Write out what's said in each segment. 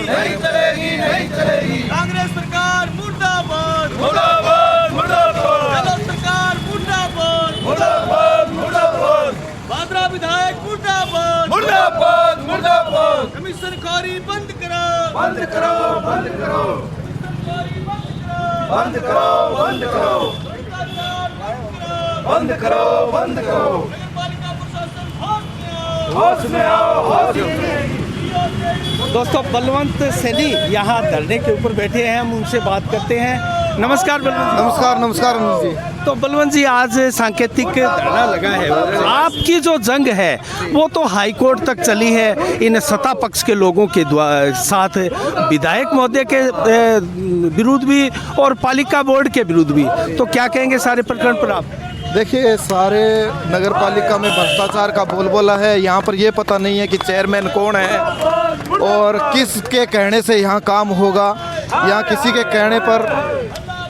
नहीं चलेगी, नहीं चलेगी। कांग्रेस सरकार मुर्दाबाद, मुर्दाबाद, मुर्दाबाद, गलत सरकार मुर्दाबाद, मुर्दाबाद, मुर्दाबाद, भादरा विधायक मुर्दाबाद, मुर्दाबाद, मुर्दाबाद। कमीशन खोरी बंद करो, बंद करो, बंद करो, खोरी बंद करो, बंद करो, बंद करो, भ्रष्टाचार बंद बंद करो, करो, बंद करो। नगरपालिका प्रशासन होश में आओ, होश में आओ, होश में। दोस्तों बलवंत सैनी यहाँ धरने के ऊपर बैठे हैं, हम उनसे बात करते हैं। नमस्कार बलवंत जी। नमस्कार नमस्कार अनिल जी। तो बलवंत जी आज सांकेतिक धरना लगा है, आपकी जो जंग है वो तो हाई कोर्ट तक चली है इन सत्ता पक्ष के लोगों के साथ, विधायक महोदय के विरुद्ध भी और पालिका बोर्ड के विरुद्ध भी। तो क्या कहेंगे सारे प्रकरण पर आप? देखिए सारे नगर पालिका में भ्रष्टाचार का बोलबाला है। यहाँ पर ये पता नहीं है कि चेयरमैन कौन है और किसके कहने से यहाँ काम होगा। यहाँ किसी के कहने पर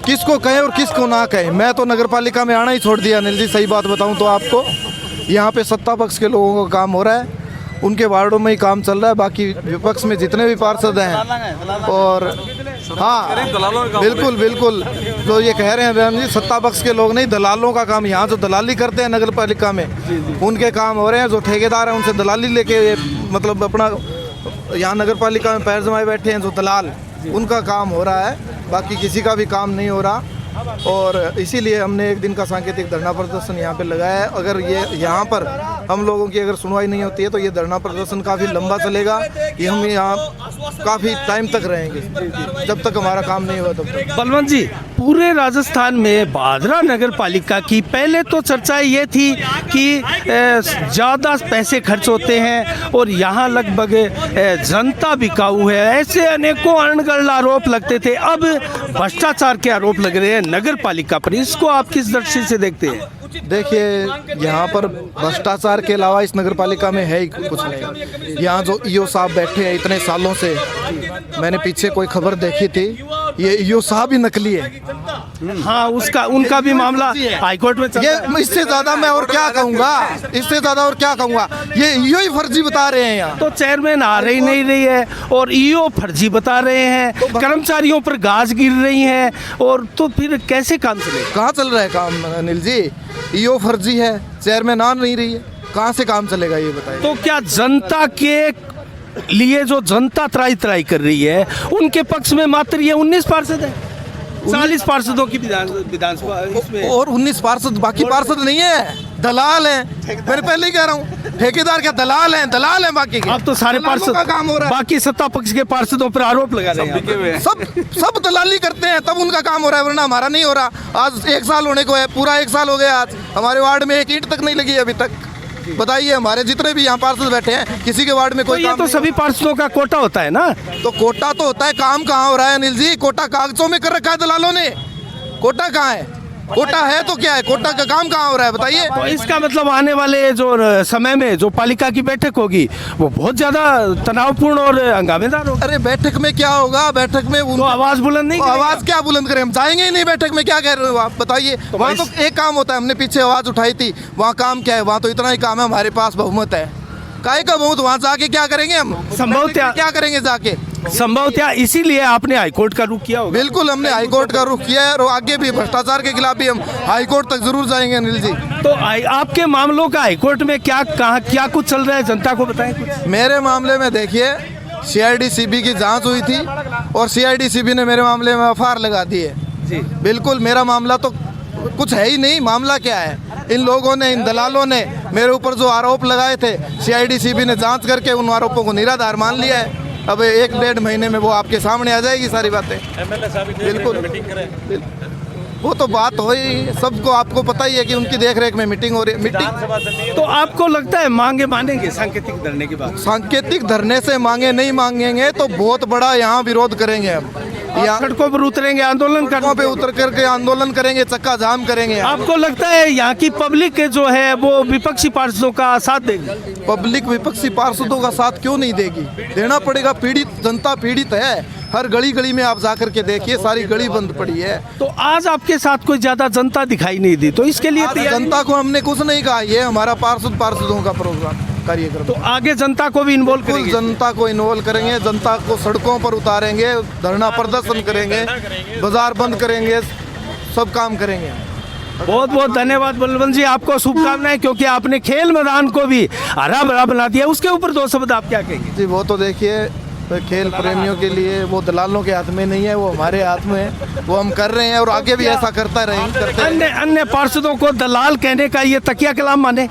किसको कहें और किसको ना कहें। मैं तो नगर पालिका में आना ही छोड़ दिया अनिल जी, सही बात बताऊँ तो आपको। यहाँ पे सत्ता पक्ष के लोगों का काम हो रहा है, उनके वार्डों में ही काम चल रहा है। बाकी विपक्ष में जितने भी पार्षद हैं और हाँ बिल्कुल बिल्कुल जो ये कह रहे हैं बहन जी, सत्ता पक्ष के लोग नहीं, दलालों का काम। यहाँ जो दलाली करते हैं नगर पालिका में उनके काम हो रहे हैं। जो ठेकेदार हैं उनसे दलाली लेके मतलब अपना यहाँ नगर पालिका में पैर जमाए बैठे हैं जो दलाल, उनका काम हो रहा है। बाकी किसी का भी काम नहीं हो रहा और इसीलिए हमने एक दिन का सांकेतिक धरना प्रदर्शन यहाँ पे लगाया है। अगर ये यहाँ पर हम लोगों की अगर सुनवाई नहीं होती है तो ये धरना प्रदर्शन काफ़ी लंबा चलेगा। ये हम यहाँ काफ़ी टाइम तक रहेंगे जब तक हमारा काम नहीं हुआ तब तक। बलवंत जी, पूरे राजस्थान में भादरा नगर पालिका की पहले तो चर्चा ये थी कि ज़्यादा पैसे खर्च होते हैं और यहाँ लगभग जनता बिकाऊ है, ऐसे अनेकों अनगढ़ आरोप लगते थे। अब भ्रष्टाचार के आरोप लग रहे हैं नगर पालिका पर, इसको आप किस दृष्टि से देखते हैं? देखिए यहाँ पर भ्रष्टाचार के अलावा इस नगर पालिका में है ही कुछ नहीं। यहाँ जो ईओ साहब बैठे हैं इतने सालों से, मैंने पीछे कोई खबर देखी थी, ये ईओ साहब ही नकली है। हाँ, उनका भी मामला हाईकोर्ट में चल रहा है। ये इससे ज़्यादा मैं और क्या कहूँगा, इससे ज़्यादा और क्या कहूँगा। ये ईओ ही फर्जी बता रहे हैं यहाँ। तो चेयरमैन आ रही नहीं रही है और ईओ फर्जी बता रहे हैं, कर्मचारियों पर गाज गिर रही है, और तो फिर कैसे काम चलेगा? कहाँ चल रहा है काम अनिल जी? ईओ फर्जी है, चेयरमैन आ नहीं रही है, कहाँ से काम चलेगा ये बताइए। तो क्या जनता के लिए जो जनता त्राई त्राई कर रही है उनके पक्ष में मात्र ये 19 पार्षद है, 40 पार्षदों की विधानसभा इसमें, और 19 पार्षद, बाकी पार्षद नहीं है, दलाल हैं। मैंने पहले ही कह रहा हूँ, ठेकेदार क्या दलाल हैं बाकी के। अब तो सारे पार्षद का काम हो रहा है। बाकी सत्ता पक्ष के पार्षदों पर आरोप लगा रहे हैं। सब दलाली करते हैं तब उनका काम हो रहा है, वरना हमारा नहीं हो रहा। आज 1 साल होने को है, पूरा 1 साल हो गया। आज हमारे वार्ड में एक ईंट तक नहीं लगी अभी तक। बताइए, हमारे जितने भी यहाँ पार्षद बैठे हैं किसी के वार्ड में कोई तो काम तो सभी पार्षदों का कोटा होता है ना? तो कोटा तो होता है, काम कहाँ हो रहा है अनिल जी? कोटा कागजों में कर रखा है दलालों ने, कोटा कहाँ है? कोटा है तो क्या है, कोटा का काम कहाँ हो रहा है बताइए। तो इसका मतलब आने वाले जो समय में जो पालिका की बैठक होगी वो बहुत ज्यादा तनावपूर्ण और हंगामेदार होगी। अरे बैठक में क्या होगा? बैठक में तो आवाज बुलंद नहीं, आवाज क्या बुलंद करें? हम जाएंगे ही नहीं बैठक में, क्या कह रहे हो आप बताइए। वहाँ तो एक काम होता है, हमने पीछे आवाज उठाई थी, वहाँ काम क्या है? वहाँ तो इतना ही काम है, हमारे पास बहुमत है। काहे का बहुत? वहाँ जाके क्या करेंगे हम? संभवतः क्या करेंगे जाके? संभवतः इसीलिए आपने हाईकोर्ट का रुख किया होगा। बिल्कुल, हमने हाईकोर्ट का रुख किया है और आगे भी भ्रष्टाचार के खिलाफ भी हम हाईकोर्ट तक जरूर जाएंगे अनिल जी। तो आपके मामलों का हाईकोर्ट में क्या कुछ चल रहा है, जनता को बताएं कुछ। मेरे मामले में देखिए, CID-CB की जांच हुई थी और CID-CB ने मेरे मामले में FIR लगा दी है जी। बिल्कुल, मेरा मामला तो कुछ है ही नहीं। मामला क्या है? इन लोगों ने, इन दलालों ने मेरे ऊपर जो आरोप लगाए थे, CID-CB ने जांच करके उन आरोपों को निराधार मान लिया है। अब 1-1.5 महीने में वो आपके सामने आ जाएगी सारी बातें। बिल्कुल, वो तो बात हो ही, सबको आपको पता ही है कि उनकी देखरेख में मीटिंग हो रही है। मीटिंग तो आपको लगता है मांगे मानेंगे सांकेतिक धरने के बाद? सांकेतिक धरने से मांगे नहीं मांगेंगे तो बहुत बड़ा यहाँ विरोध करेंगे हम। यहाँ सड़कों पर उतरेंगे, आंदोलन सड़कों पे उतर करके आंदोलन करेंगे, चक्का जाम करेंगे। आपको लगता है यहाँ की पब्लिक जो है वो विपक्षी पार्षदों का साथ देगी? पब्लिक विपक्षी पार्षदों का साथ क्यों नहीं देगी? देना पड़ेगा। पीड़ित जनता पीड़ित है, हर गली गली में आप जाकर के देखिए, सारी गली बंद पड़ी है। तो आज आपके साथ कोई ज्यादा जनता दिखाई नहीं दी, तो इसके लिए जनता को हमने कुछ नहीं कहा, ये हमारा पार्षदों का प्रोग्राम। कार्यक्रम। तो आगे जनता को भी इन्वॉल्व कुल करेंगे? जनता को इन्वॉल्व करेंगे, जनता को सड़कों पर उतारेंगे, धरना प्रदर्शन करेंगे, बाजार बंद करेंगे, सब काम करेंगे। बहुत बहुत धन्यवाद बलवंत जी, आपको शुभकामनाएं, क्योंकि आपने खेल मैदान को भी हरा भरा बना दिया। उसके ऊपर दो शब्द आप क्या कहेंगे? जी वो तो देखिए, खेल प्रेमियों के लिए वो दलालों के हाथ में नहीं है, वो हमारे हाथ में है, वो हम कर रहे हैं और आगे भी ऐसा करते रहेंगे। अन्य पार्षदों को दलाल कहने का ये तकिया कलाम माने?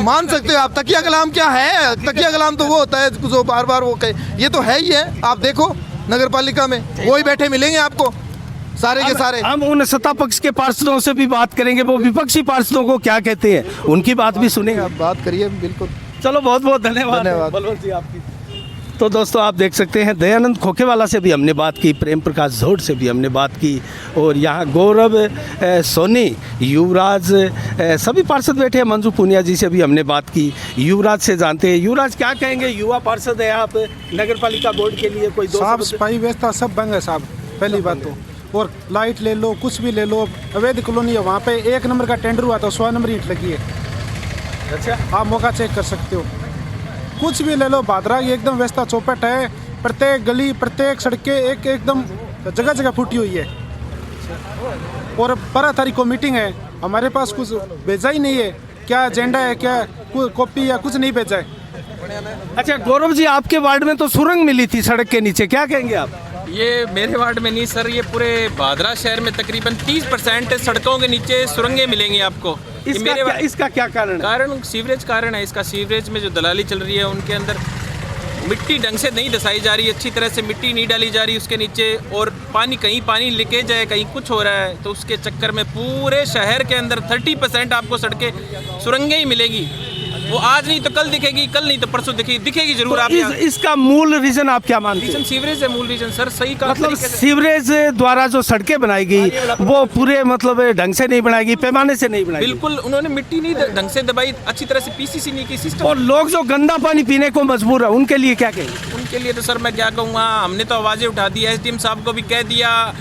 मान सकते हो आप। तकिया कलाम क्या है? तकिया कलाम तो वो होता है जो बार बार वो कहे, ये तो है ही है। आप देखो नगर पालिका में वो ही बैठे मिलेंगे आपको सारे के सारे। हम उन सत्ता पक्ष के पार्षदों से भी बात करेंगे, वो विपक्षी पार्षदों को क्या कहते हैं, उनकी बात भी सुनेंगे। आप बात करिए, बिल्कुल। चलो बहुत बहुत धन्यवाद बलवंत जी आपकी। तो दोस्तों आप देख सकते हैं, दयानंद खोखेवाला से भी हमने बात की, प्रेम प्रकाश झोड़ से भी हमने बात की, और यहाँ गौरव सोनी, युवराज, सभी पार्षद बैठे हैं। मंजू पुनिया जी से भी हमने बात की। युवराज से जानते हैं, युवराज क्या कहेंगे? युवा पार्षद है आप, नगर पालिका बोर्ड के लिए कोई साफ सफाई व्यवस्था सब बंद है साहब, पहली बात तो। और लाइट ले लो, कुछ भी ले लो, अवैध कॉलोनी है वहाँ पे 1 नंबर का टेंडर हुआ था, 100 नंबर ईंट लगी है। अच्छा, आप मौका चेक कर सकते हो। कुछ भी ले लो, भादरा की एकदम व्यवस्था चौपट है, प्रत्येक गली प्रत्येक सड़कें एकदम जगह जगह फूटी हुई है। और 12 तारीख को मीटिंग है, हमारे पास कुछ भेजा ही नहीं है, क्या एजेंडा है, क्या कॉपी या कुछ नहीं भेजा है। अच्छा गौरव जी, आपके वार्ड में तो सुरंग मिली थी सड़क के नीचे, क्या कहेंगे आप? ये मेरे वार्ड में नहीं सर, ये पूरे भादरा शहर में तकरीबन 30% सड़कों के नीचे सुरंगें मिलेंगी आपको। इसका क्या कारण है? कारण सीवरेज कारण है इसका। सीवरेज में जो दलाली चल रही है, उनके अंदर मिट्टी ढंग से नहीं धसाई जा रही, अच्छी तरह से मिट्टी नहीं डाली जा रही उसके नीचे, और पानी कहीं पानी लीकेज है, कहीं कुछ हो रहा है। तो उसके चक्कर में पूरे शहर के अंदर 30% आपको सड़कें सुरंगें ही मिलेगी। वो आज नहीं तो कल दिखेगी, कल नहीं तो परसों दिखेगी जरूर। तो आप इसका मूल रीजन आप क्या मानते हैं? रीजन सीवरेज है, मूल रीजन सर। सही कहा, मतलब सीवरेज द्वारा जो सड़कें बनाई गई वो पूरे मतलब ढंग से नहीं बनाई गई, पैमाने से नहीं बनाई गई। बिल्कुल, उन्होंने मिट्टी नहीं ढंग से दबाई, अच्छी तरह से पीसीसी नहीं की सिस्टम। और लोग जो गंदा पानी पीने को मजबूर है, उनके लिए क्या कहेंगे? उनके लिए तो सर मैं क्या कहूँगा, हमने तो आवाज़ें उठा दी, एसडीएम साहब को भी कह दिया,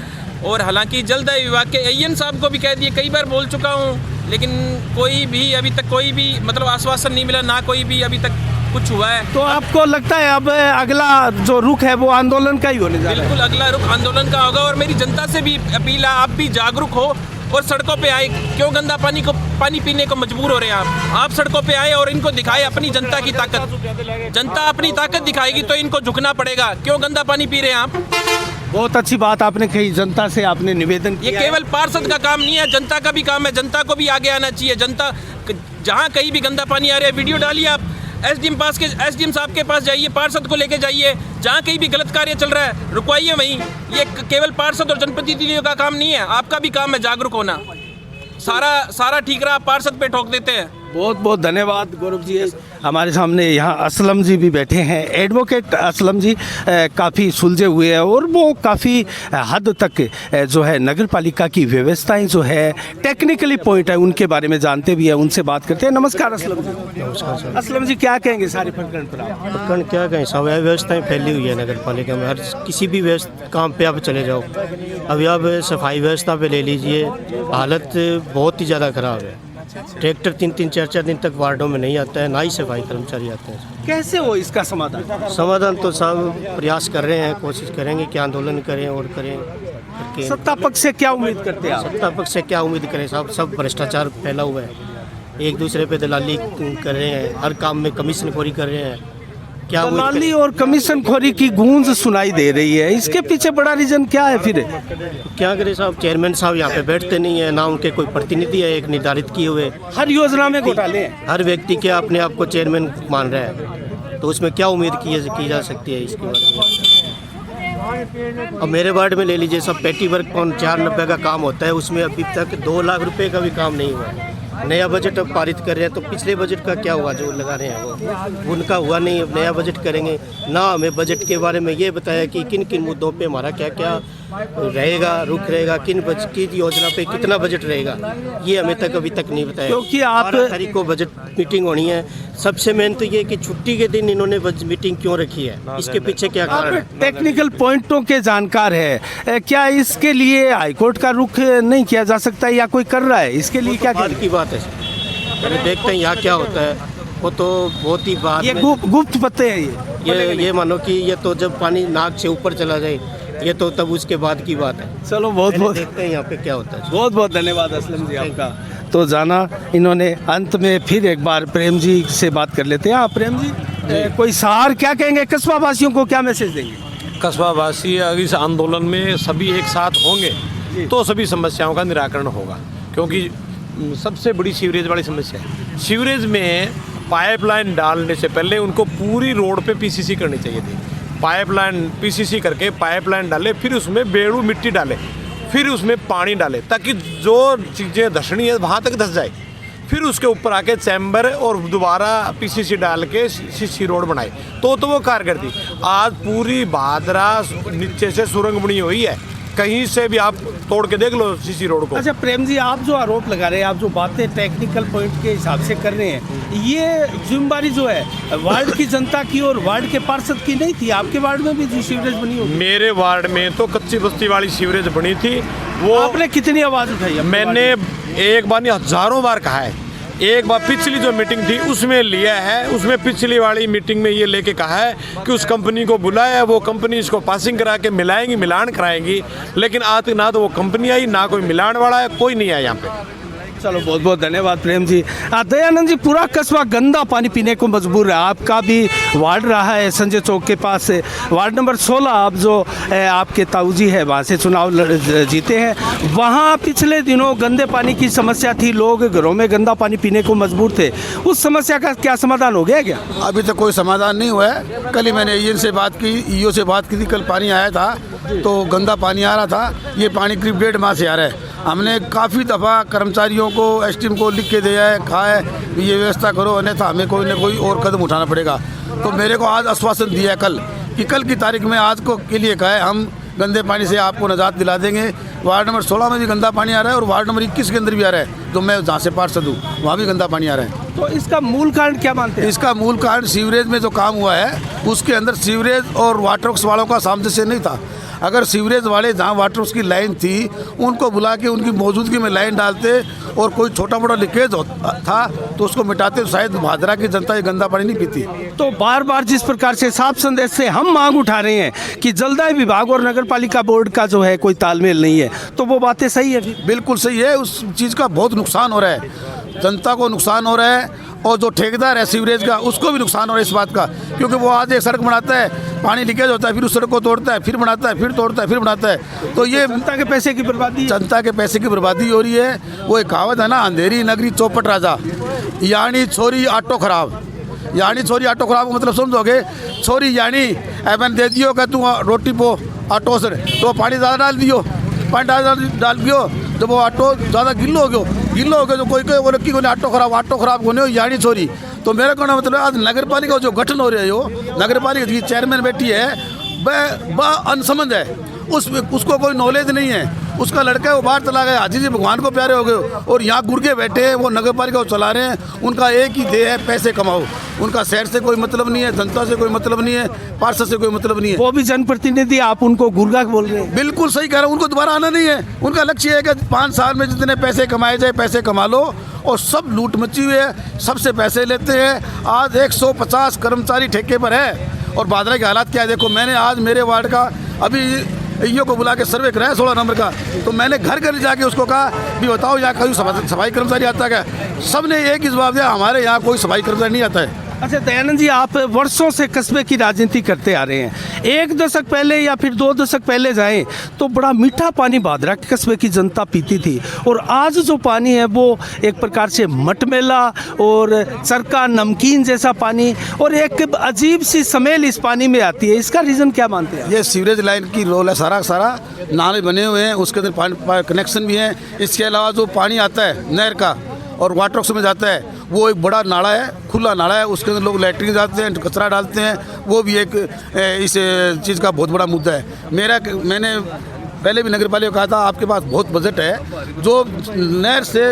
और हालांकि जल्द विभाग के एएन साहब को भी कह दिए, कई बार बोल चुका हूँ, लेकिन कोई भी अभी तक कोई भी मतलब आश्वासन नहीं मिला, ना कोई भी अभी तक कुछ हुआ है। तो आपको लगता है अब अगला जो रुख है वो आंदोलन का ही होने जा रहा है? बिल्कुल अगला रुख आंदोलन का होगा। और मेरी जनता से भी अपील है, आप भी जागरूक हो और सड़कों पे आए। क्यों गंदा पानी पीने को मजबूर हो रहे हैं आप सड़कों पे आए और इनको दिखाए अपनी जनता की ताकत। जनता अपनी ताकत दिखाएगी तो इनको झुकना पड़ेगा। क्यों गंदा पानी पी रहे हैं आप? बहुत अच्छी बात आपने कही, जनता से आपने निवेदन ये किया। केवल पार्षद का काम नहीं है, जनता का भी काम है। जनता को भी आगे आना चाहिए। जनता जहाँ कहीं भी गंदा पानी आ रहा है, वीडियो डालिए आप, एसडीएम साहब के पास जाइए, पार्षद को लेके जाइए। जहाँ कहीं भी गलत कार्य चल रहा है रुकवाइए वहीं। ये केवल पार्षद और जनप्रतिनिधियों का काम नहीं है, आपका भी काम है जागरूक होना। सारा ठीक रहा, पार्षद पे ठोक देते हैं। बहुत बहुत धन्यवाद गौरव जी। हमारे सामने यहाँ असलम जी भी बैठे हैं, एडवोकेट असलम जी काफ़ी सुलझे हुए हैं और वो काफ़ी हद तक जो है नगर पालिका की व्यवस्थाएं जो है टेक्निकली पॉइंट है उनके बारे में जानते भी हैं, उनसे बात करते हैं। नमस्कार असलम जी। नमस्कार सर। असलम जी क्या कहेंगे सारे प्रकरण पर आप? प्रकरण क्या कहें, सब व्यवस्थाएँ फैली हुई है नगर पालिका में। हर किसी भी काम पे आप चले जाओ, अभी आप सफाई व्यवस्था पे ले लीजिए, हालत बहुत ही ज़्यादा ख़राब है। ट्रैक्टर 3-3, 4-4 दिन तक वार्डों में नहीं आता है, ना ही सफाई कर्मचारी आते हैं। कैसे हो इसका समाधान? समाधान तो सब प्रयास कर रहे हैं, कोशिश करेंगे कि आंदोलन करें और करें। सत्ता पक्ष से क्या उम्मीद करते हैं आप? सत्ता पक्ष से क्या उम्मीद करें साहब, सब भ्रष्टाचार फैला हुआ है, एक दूसरे पे दलाली कर रहे हैं, हर काम में कमीशनखोरी कर रहे हैं। क्या दलाली और कमीशनखोरी की गूंज सुनाई दे रही है, इसके पीछे बड़ा रीजन क्या है फिर? क्या करें साहब, चेयरमैन साहब यहाँ पे बैठते नहीं है, ना उनके कोई प्रतिनिधि है एक निर्धारित किए हुए। हर योजना में घोटाले हैं। हर व्यक्ति के अपने आप को चेयरमैन मान रहा है, तो उसमें क्या उम्मीद की जा सकती है इसके बारे में? अब मेरे वार्ड में ले लीजिए, सब पेटी वर्क 490 का काम होता है, उसमें अभी तक 2 लाख रुपए का भी काम नहीं हुआ है। नया बजट अब पारित कर रहे हैं, तो पिछले बजट का क्या हुआ जो लगा रहे हैं वो उनका हुआ नहीं। अब नया बजट करेंगे ना, हमें बजट के बारे में ये बताया कि किन किन मुद्दों पे हमारा क्या क्या रहेगा, रुख रहेगा, किन योजना पे कितना बजट रहेगा, ये हमें अभी तक नहीं बताया। क्योंकि आप 12 तारीख को बजट मीटिंग होनी है। सबसे मेन तो ये कि छुट्टी के दिन इन्होंने मीटिंग क्यों रखी है, इसके पीछे क्या कारण है? टेक्निकल पॉइंटों के जानकार है, क्या इसके लिए हाईकोर्ट का रुख नहीं किया जा सकता या कोई कर रहा है? इसके लिए क्या बात की बात है, अभी देखते हैं यहाँ क्या होता है। वो तो बहुत ही बात ये में- गुप्त पत्ते हैं ये मानो कि ये तो जब पानी नाक से ऊपर चला जाए, ये तो तब उसके बाद की बात है। चलो बहुत पहले बहुत देखते हैं यहाँ पे क्या होता है। बहुत बहुत धन्यवाद असलम जी आपका। तो जाना इन्होंने, अंत में फिर एक बार प्रेम जी से बात कर लेते हैं। हाँ प्रेम जी, कोई सहार क्या कहेंगे, कस्बा वासियों को क्या मैसेज देंगे? कस्बा वासी अगर इस आंदोलन में सभी एक साथ होंगे तो सभी समस्याओं का निराकरण होगा, क्योंकि सबसे बड़ी सीवरेज वाली समस्या है। सीवरेज में पाइपलाइन डालने से पहले उनको पूरी रोड पे पीसीसी करनी चाहिए थी। पाइपलाइन पीसीसी करके पाइपलाइन डाले, फिर उसमें बेड़ू मिट्टी डाले, फिर उसमें पानी डाले, ताकि जो चीज़ें धसनी है वहाँ तक धस जाए। फिर उसके ऊपर आके चैम्बर और दोबारा पीसीसी डाल के सीसी रोड बनाए तो वो कारगर थी। आज पूरी भादरा नीचे से सुरंग बनी हुई है, कहीं से भी आप तोड़ के देख लो सीसी रोड को। अच्छा प्रेम जी, आप जो आरोप लगा रहे हैं, आप जो बातें टेक्निकल पॉइंट के हिसाब से कर रहे हैं, ये जिम्मेदारी जो है वार्ड की जनता की और वार्ड के पार्षद की नहीं थी? आपके वार्ड में भी जो सीवरेज बनी होगी? मेरे वार्ड में तो कच्ची बस्ती वाली सीवरेज बनी थी। वो आपने कितनी आवाज़ उठाई अपने मैंने वार्ड में? एक बार नहीं हजारों बार कहा है। एक बार पिछली जो मीटिंग थी उसमें लिया है, उसमें पिछली वाली मीटिंग में ये लेके कहा है कि उस कंपनी को बुलाया, वो कंपनी इसको पासिंग करा के मिलाएंगी, मिलान कराएंगी, लेकिन आज तक ना तो वो कंपनी आई, ना कोई मिलान वाला है, कोई नहीं आया यहाँ पे। चलो बहुत बहुत धन्यवाद प्रेम जी। दयानंद जी, पूरा कस्बा गंदा पानी पीने को मजबूर है। आपका भी वार्ड रहा है संजय चौक के पास से, वार्ड नंबर 16, आप जो आपके ताऊ जी है वहाँ से चुनाव जीते हैं, वहाँ पिछले दिनों गंदे पानी की समस्या थी, लोग घरों में गंदा पानी पीने को मजबूर थे। उस समस्या का क्या समाधान हो गया क्या? अभी तक कोई समाधान नहीं हुआ है। कल ही मैंने ईएन से बात की, ईओ से बात की थी, कल पानी आया था तो गंदा पानी आ रहा था। ये पानी करीब 1.5 माह से आ रहा है। हमने काफ़ी दफ़ा कर्मचारियों को, एसटीएम को लिख के दिया है, कहा है कि ये व्यवस्था करो, अन्यथा हमें कोई न कोई और कदम उठाना पड़ेगा। तो मेरे को आज आश्वासन दिया है कल की तारीख में आज को के लिए कहा है हम गंदे पानी से आपको निजात दिला देंगे। वार्ड नंबर 16 में भी गंदा पानी आ रहा है और वार्ड नंबर 21 के अंदर भी आ रहा है, तो मैं जहाँ से पार्षद हूँ वहाँ भी गंदा पानी आ रहा है। तो इसका मूल कारण क्या मानते हैं? इसका मूल कारण सीवरेज में जो काम हुआ है उसके अंदर सीवरेज और वाटर वर्क्स वालों का सामंजस्य नहीं था। अगर सीवरेज वाले जहाँ वाटर वर्क्स की लाइन थी उनको बुला के उनकी मौजूदगी में लाइन डालते और कोई छोटा मोटा लीकेज था तो उसको मिटाते, शायद भादरा की जनता ये गंदा पानी नहीं पीती। तो बार बार जिस प्रकार से साफ संदेश से हम मांग उठा रहे हैं कि जलदाय विभाग और नगर पालिका बोर्ड का जो है कोई तालमेल नहीं है, तो वो बातें सही है? बिल्कुल सही है। उस चीज़ का बहुत नुकसान हो रहा है, जनता को नुकसान हो रहा है और जो ठेकेदार है सीवरेज का उसको भी नुकसान हो रहा है इस बात का, क्योंकि वो आज एक सड़क बनाता है, पानी लीकेज होता है, फिर उस सड़क को तोड़ता है, फिर बनाता है, फिर तोड़ता है, फिर बनाता है। तो ये जनता के पैसे की बर्बादी, जनता के पैसे की बर्बादी हो रही है। वो एक कहावत है ना, अंधेरी नगरी चौपट राजा, यानी छोरी आटो खराब। यानी छोरी आटो खराब का मतलब समझोगे, छोरी यानी मैंने दे दियो कि तू रोटी पो आटो से, तो पानी ज़्यादा डाल दियो, पानी डाल दियो, जब वो आटो ज़्यादा गिल्लो हो गयो तो कोई बोले कि आटो खराब होने हो यानी छोरी। तो मेरा कहना मतलब आज नगर पालिका जो गठन हो रही है, वो नगर पालिका की चेयरमैन बैठी है, वह अनसमझ है, उसको कोई नॉलेज नहीं है। उसका लड़का है वो बाहर चला गया, हाजी जी भगवान को प्यारे हो गए, और यहाँ गुर्गे बैठे हैं, वो नगर पालिका को चला रहे हैं। उनका एक ही ध्येय है, पैसे कमाओ। उनका शहर से कोई मतलब नहीं है, जनता से कोई मतलब नहीं है, पार्षद से कोई मतलब नहीं है। वो भी जनप्रतिनिधि, आप उनको गुर्गा बोल रहे हैं? बिल्कुल सही कह रहा हूँ, उनको दोबारा आना नहीं है। उनका लक्ष्य है कि 5 साल में जितने पैसे कमाए जाए पैसे कमा लो, और सब लूट मची हुई है, सबसे पैसे लेते हैं। आज 150 कर्मचारी ठेके पर है और भादरा के हालात क्या है देखो। मैंने आज मेरे वार्ड का अभी ईओ को बुला के सर्वे कराया 16 नंबर का, तो मैंने घर घर जाके उसको कहा भी बताओ यहाँ कहीं सफाई कर्मचारी आता है क्या? सब ने एक ही जवाब दिया, हमारे यहाँ कोई सफाई कर्मचारी नहीं आता है। अच्छा दयानंद जी, आप वर्षों से कस्बे की राजनीति करते आ रहे हैं। 1 दशक पहले या फिर 2 दशक पहले जाएं तो बड़ा मीठा पानी भादरा के कस्बे की जनता पीती थी, और आज जो पानी है वो एक प्रकार से मटमैला और चरका नमकीन जैसा पानी, और एक अजीब सी स्मेल इस पानी में आती है। इसका रीज़न क्या मानते हैं? ये सीवरेज लाइन की रोल है, सारा नाले बने हुए हैं, उसके अंदर पानी कनेक्शन भी है। इसके अलावा जो पानी आता है नहर का और वाटर वर्क्स में जाता है, वो एक बड़ा नाला है, खुला नाला है, उसके अंदर लोग लैट्रिन जाते हैं, कचरा डालते हैं, वो भी एक इस चीज़ का बहुत बड़ा मुद्दा है। मैंने पहले भी नगर पालिका को कहा था आपके पास बहुत बजट है, जो नहर से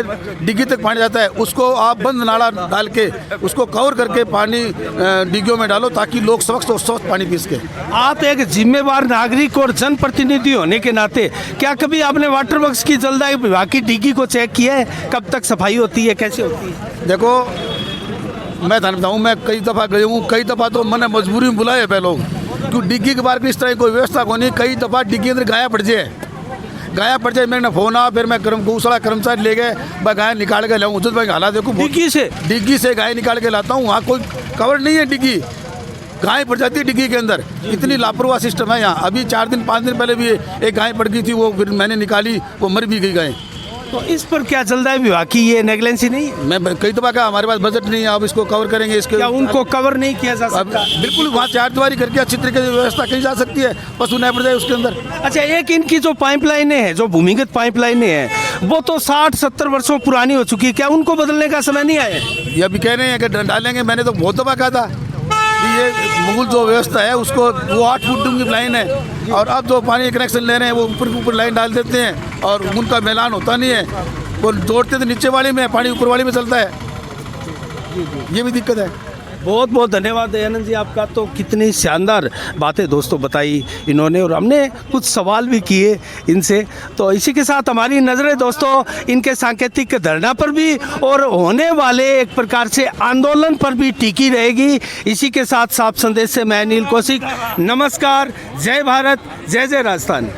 डिग्गी तक पानी जाता है उसको आप बंद नाला डाल के उसको कवर करके पानी डिग्गियों में डालो, ताकि लोग स्वच्छ पानी पी सके। आप एक जिम्मेवार नागरिक और जनप्रतिनिधि होने के नाते क्या कभी आपने वाटर वर्क्स की जलदाय विभाग की डिग्गी को चेक किया है? कब तक सफाई होती है, कैसे होती है? देखो मैं थाने बताऊँ, मैं कई दफ़ा गई हूँ, कई दफ़ा तो मैंने मजबूरी में बुलाए पे लोग, क्योंकि डिग्गी के बाहर इस तरह की कोई व्यवस्था को नहीं। कई दफ़ा डिग्गी के अंदर गाया पड़ जाए, मैंने फ़ोन आ, फिर मैं गौशाला कर्मचारी ले गए, मैं गाय निकाल के लाऊँ, उस भाई हालात देखो, डिग्गी से गाय निकाल के लाता हूँ, वहाँ कोई कवर नहीं है, डिग्गी गाय पड़ जाती है डिग्गी के अंदर। इतनी लापरवाह सिस्टम है यहाँ। अभी 4 दिन 5 दिन पहले भी एक गाय पड़ गई थी, वो फिर मैंने निकाली, वो मर भी गई गाय। तो इस पर क्या चल रहा है विभाग की, ये नेगलेंसी नहीं है? मैं कई दफ़ा कहा हमारे पास बजट नहीं है, अब इसको कवर करेंगे, इसके क्या उनको कवर नहीं किया जा सकता? बिल्कुल, वहाँ 4 दीवारी करके अच्छी तरीके से व्यवस्था की जा सकती है, पशु नहीं पड़ जाए उसके अंदर। अच्छा, एक इनकी जो पाइपलाइनें हैं, जो भूमिगत पाइपलाइनें हैं, वो तो 60-70 वर्षों पुरानी हो चुकी है, क्या उनको बदलने का समय नहीं आया? ये अभी कह रहे हैं कि डालेंगे, मैंने तो बहुत दफ़ा कहा था कि ये मूल जो व्यवस्था है उसको, वो 8 फुट डूंगी लाइन है, और अब जो पानी कनेक्शन ले रहे हैं वो ऊपर लाइन डाल देते हैं, और उनका मिलान होता नहीं है, वो जोड़ते तो नीचे वाली में, पानी ऊपर वाली में चलता है, ये भी दिक्कत है। बहुत बहुत धन्यवाद दयानंद जी आपका। तो कितनी शानदार बातें दोस्तों बताई इन्होंने, और हमने कुछ सवाल भी किए इनसे। तो इसी के साथ हमारी नज़रें दोस्तों इनके सांकेतिक धरना पर भी और होने वाले एक प्रकार से आंदोलन पर भी टिकी रहेगी। इसी के साथ साफ संदेश से मैं अनिल कौशिक, नमस्कार, जय भारत, जय जय राजस्थान।